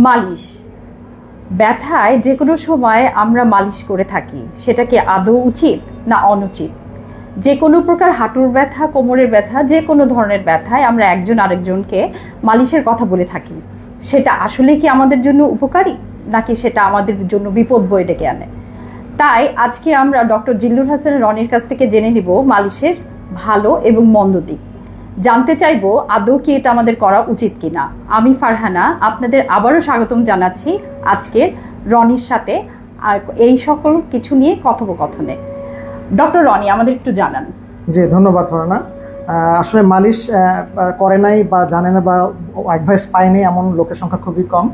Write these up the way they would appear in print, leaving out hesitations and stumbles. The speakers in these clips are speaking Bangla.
মালিশ, ব্যথায় যে কোনো সময় আমরা মালিশ করে থাকি, সেটা কি আদৌ উচিত না অনুচিত? যে কোনো প্রকার হাঁটুর ব্যথা, কোমরের ব্যথা, যে কোনো ধরনের ব্যথায় আমরা একজন আরেকজনকে মালিশের কথা বলে থাকি, সেটা আসলে কি আমাদের জন্য উপকারী নাকি সেটা আমাদের জন্য বিপদ বয়ে ডেকে আনে? তাই আজকে আমরা ডক্টর জিল্লুর হাসান রনির কাছ থেকে জেনে নিব মালিশের ভালো এবং মন্দ দিক। জানতে চাইবো আদৌ কি এটা আমাদের করা উচিত কিনা। আমি ফারহানা আপনাদের আবারও স্বাগতম জানাচ্ছি আজকের রনির সাথে আর এই সকল কিছু নিয়ে কথোপকথনে। ডক্টর রনি, আমাদের একটু জানান। জি, ধন্যবাদ ফারহানা। আসলে মালিশ করে নাই বা জানে না বা অ্যাডভাইস পায়নি এমন লোকের সংখ্যা খুবই কম।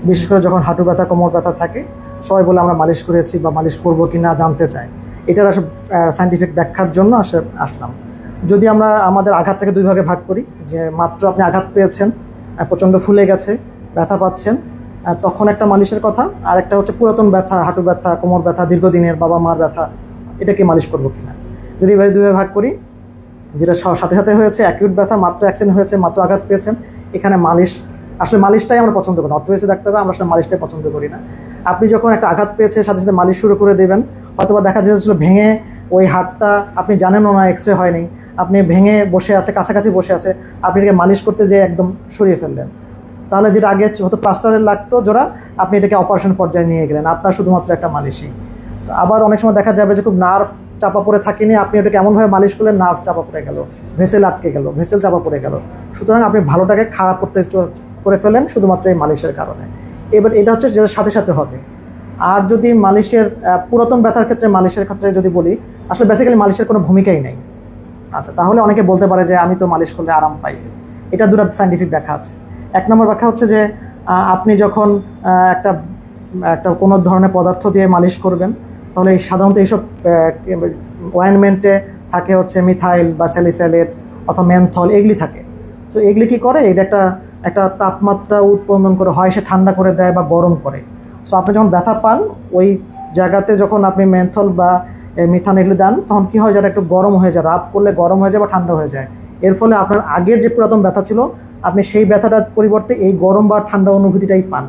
বিশেষ করে যখন হাঁটু ব্যথা, কোমর ব্যথা থাকে, সবাই বলে আমরা মালিশ করেছি বা মালিশ করবো কি না জানতে চাই। এটার আসলে সায়েন্টিফিক ব্যাখ্যার জন্য আসলাম। যদি আমরা আমাদের আঘাতটাকে দুই ভাগে ভাগ করি, যে মাত্র আপনি আঘাত পেয়েছেন, প্রচণ্ড ফুলে গেছে, ব্যথা পাচ্ছেন, তখন একটা মালিশের কথা, আর একটা হচ্ছে পুরাতন ব্যথা, হাঁটু ব্যথা, কোমর ব্যথা, দীর্ঘদিনের বাবা মার ব্যথা, এটাকে মালিশ করবো কিনা। যদি এভাবে দুই ভাগে ভাগ করি, যেটা সাথে সাথে হয়েছে অ্যাকিউট ব্যথা, মাত্র অ্যাক্সিডেন্ট হয়েছে, মাত্র আঘাত পেয়েছেন, এখানে মালিশটাই আমরা পছন্দ করি না। অর্থোপেডিক ডাক্তাররা আমরা আসলে মালিশটাই পছন্দ করি না। আপনি যখন একটা আঘাত পেয়েছে সাথে সাথে মালিশ শুরু করে দেবেন, হয়তোবা দেখা যাচ্ছিল ভেঙে ওই হাড়টা আপনি জানেনও না, এক্সরে হয়নি, আপনি ভেঙে বসে আছে, কাছাকাছি বসে আছে, আপনি এটাকে মালিশ করতে যেয়ে একদম সরিয়ে ফেললেন। তাহলে যেটা আগে হয়তো প্লাস্টারের লাগতো জোড়া, আপনি এটাকে অপারেশন পর্যায়ে নিয়ে গেলেন, আপনার শুধুমাত্র একটা মালিশই। আবার অনেক সময় দেখা যাবে যে খুব নার্ভ চাপা পড়ে থাকেনি, আপনি ওটাকে এমনভাবে মালিশ করলেন নার্ভ চাপা পড়ে গেল, ভেসেল আটকে গেল, ভেসেল চাপা পড়ে গেল। সুতরাং আপনি ভালোটাকে খারাপ করে ফেলেন শুধুমাত্র এই মালিশের কারণে। এবার এটা হচ্ছে যেটা সাথে সাথে হবে। আর যদি মালিশের পুরাতন ব্যথার ক্ষেত্রে, মালিশের ক্ষেত্রে যদি বলি, আসলে বেসিক্যালি মালিশের কোনো ভূমিকাই নেই। আচ্ছা, তাহলে অনেকে বলতে পারে যে আমি তো মালিশ করলে আরাম পাই। এটা দুটো সায়েন্টিফিক ব্যাখ্যা আছে। এক নম্বর ব্যাখ্যা হচ্ছে যে আপনি যখন একটা কোনো ধরনের পদার্থ দিয়ে মালিশ করবেন, তাহলে সাধারণত এইসব অয়েনমেন্টে থাকে হচ্ছে মিথাইল বা স্যালিসাইলেট অথবা মেনথল, এগুলি থাকে। তো এগুলি কী করে, এটা একটা তাপমাত্রা উৎপন্ন করে, হয় সে ঠান্ডা করে দেয় বা গরম করে। সো আপনি যখন ব্যথা পান, ওই জায়গাতে যখন আপনি মেনথল বা মিথান এগুলো দেন, তখন কী হয়, যারা একটু গরম হয়ে যায়, রাব করলে গরম হয়ে যায় বা ঠান্ডা হয়ে যায়। এর ফলে আপনার আগের যে পুরাতন ব্যথা ছিল, আপনি সেই ব্যথাটার পরিবর্তে এই গরম বা ঠান্ডা অনুভূতিটাই পান।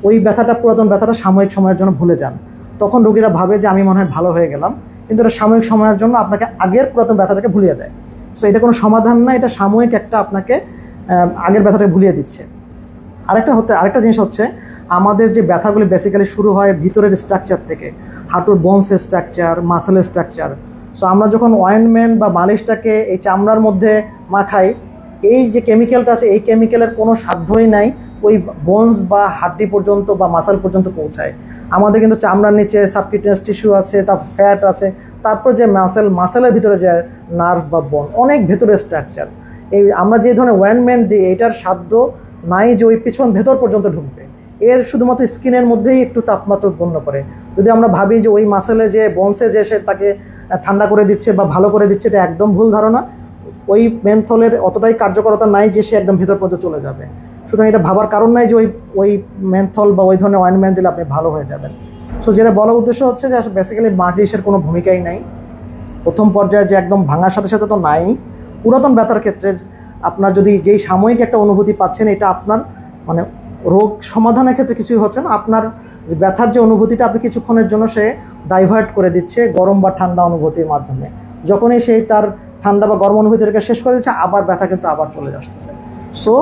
ওই ব্যথাটা, পুরাতন ব্যথাটা সাময়িক সময়ের জন্য ভুলে যান। তখন রোগীরা ভাবে যে আমি মনে হয় ভালো হয়ে গেলাম, কিন্তু এটা সাময়িক সময়ের জন্য আপনাকে আগের পুরাতন ব্যথাটাকে ভুলিয়ে দেয়। সো এটা কোনো সমাধান না, এটা সাময়িক একটা আপনাকে আগের ব্যথাটাকে ভুলিয়ে দিচ্ছে। আরেকটা জিনিস হচ্ছে, আমাদের যে ব্যথাগুলি বেসিক্যালি শুরু হয় ভিতরের স্ট্রাকচার থেকে, হাঁটুর বোনসের স্ট্রাকচার, মাসেলের স্ট্রাকচার। সো আমরা যখন অয়েনমেন্ট বা মালিশটাকে এই চামড়ার মধ্যে মাখাই, এই যে কেমিক্যালটা আছে, এই কেমিক্যালের কোনো সাধ্যই নাই ওই বোনস বা হাড্ডি পর্যন্ত বা মাসেল পর্যন্ত পৌঁছায়। আমাদের কিন্তু চামড়ার নিচে সাবকিউটেনিয়াস টিস্যু আছে, তার ফ্যাট আছে, তারপর যে মাসেলের ভিতরে যে নার্ভ বা বোন, অনেক ভেতরের স্ট্রাকচার। এই আমরা যে ধরনের অয়েনমেন্ট দিই, এটার সাধ্য নাই যে ওই পিছন ভেতর পর্যন্ত ঢুকবে। এর শুধুমাত্র স্কিনের মধ্যেই একটু তাপমাত্রা উৎপন্ন করে। যদি আমরা ভাবি যে ওই মাসেলে যে বোনসে যে সে তাকে ঠান্ডা করে দিচ্ছে বা ভালো করে দিচ্ছে, এটা একদম ভুল ধারণা। ওই মেনথলের অতটাই কার্যকরতা নাই যে সে একদম ভেতর পর্যন্ত চলে যাবে। সুতরাং এটা ভাবার কারণ নাই যে ওই মেনথল বা ওই ধরনের অয়েনমেন্ট দিলে আপনি ভালো হয়ে যাবেন। সো যেটা বলার উদ্দেশ্য হচ্ছে যে বেসিক্যালি মালিশের কোনো ভূমিকাই নাই প্রথম পর্যায়ে, যে একদম ভাঙার সাথে সাথে তো নাই। পুরাতন ব্যথার ক্ষেত্রে আপনার যদি যেই সাময়িক একটা অনুভূতি পাচ্ছেন, এটা আপনার মানে রোগ সমাধানের ক্ষেত্রে কিছুই হচ্ছে না। আপনার ব্যথার যে অনুভূতিটা আপনি কিছুক্ষণের জন্য সে ডাইভার্ট করে দিচ্ছে গরম বা ঠান্ডা অনুভূতির মাধ্যমে। যখনই সেই তার ঠান্ডা বা গরম অনুভূতিটাকে শেষ করে দিচ্ছে, আবার ব্যথা কিন্তু আবার চলে আসতেছে। সো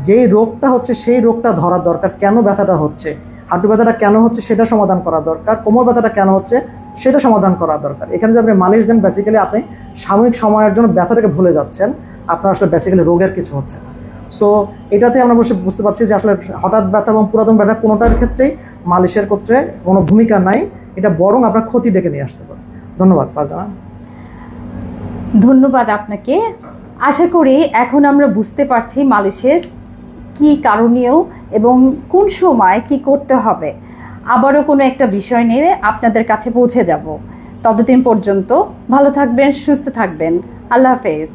যেই রোগটা হচ্ছে সেই রোগটা ধরা দরকার, কেন ব্যথাটা হচ্ছে, হাঁটু ব্যথাটা কেন হচ্ছে সেটা সমাধান করা দরকার, কোমর ব্যথাটা কেন হচ্ছে সেটা সমাধান করা দরকার। এখানে যদি আপনি মালিশ দেন, বেসিক্যালি আপনি সাময়িক সময়ের জন্য ব্যথাটাকে ভুলে যাচ্ছেন, আপনার আসলে বেসিক্যালি রোগের কিছু হচ্ছে না। সো এটাতে আমরা বসে বুঝতে পারছি যে আসলে হঠাৎ ব্যথা এবং পুরাতন ব্যথা কোনোটার ক্ষেত্রেই মালিশের ক্ষেত্রে কোনো ভূমিকা নাই, এটা বরং আপনার ক্ষতি ডেকে নিয়ে আসতে পারে। ধন্যবাদ ফারজানা। ধন্যবাদ আপনাকে। আশা করি এখন আমরা বুঝতে পারছি মালিশের কি করণীয় এবং কোন সময় কি করতে হবে। আবারও কোনো একটা বিষয় নিয়ে আপনাদের কাছে পৌঁছে যাব। ততদিন পর্যন্ত ভালো থাকবেন, সুস্থ থাকবেন। আল্লাহ হাফেজ।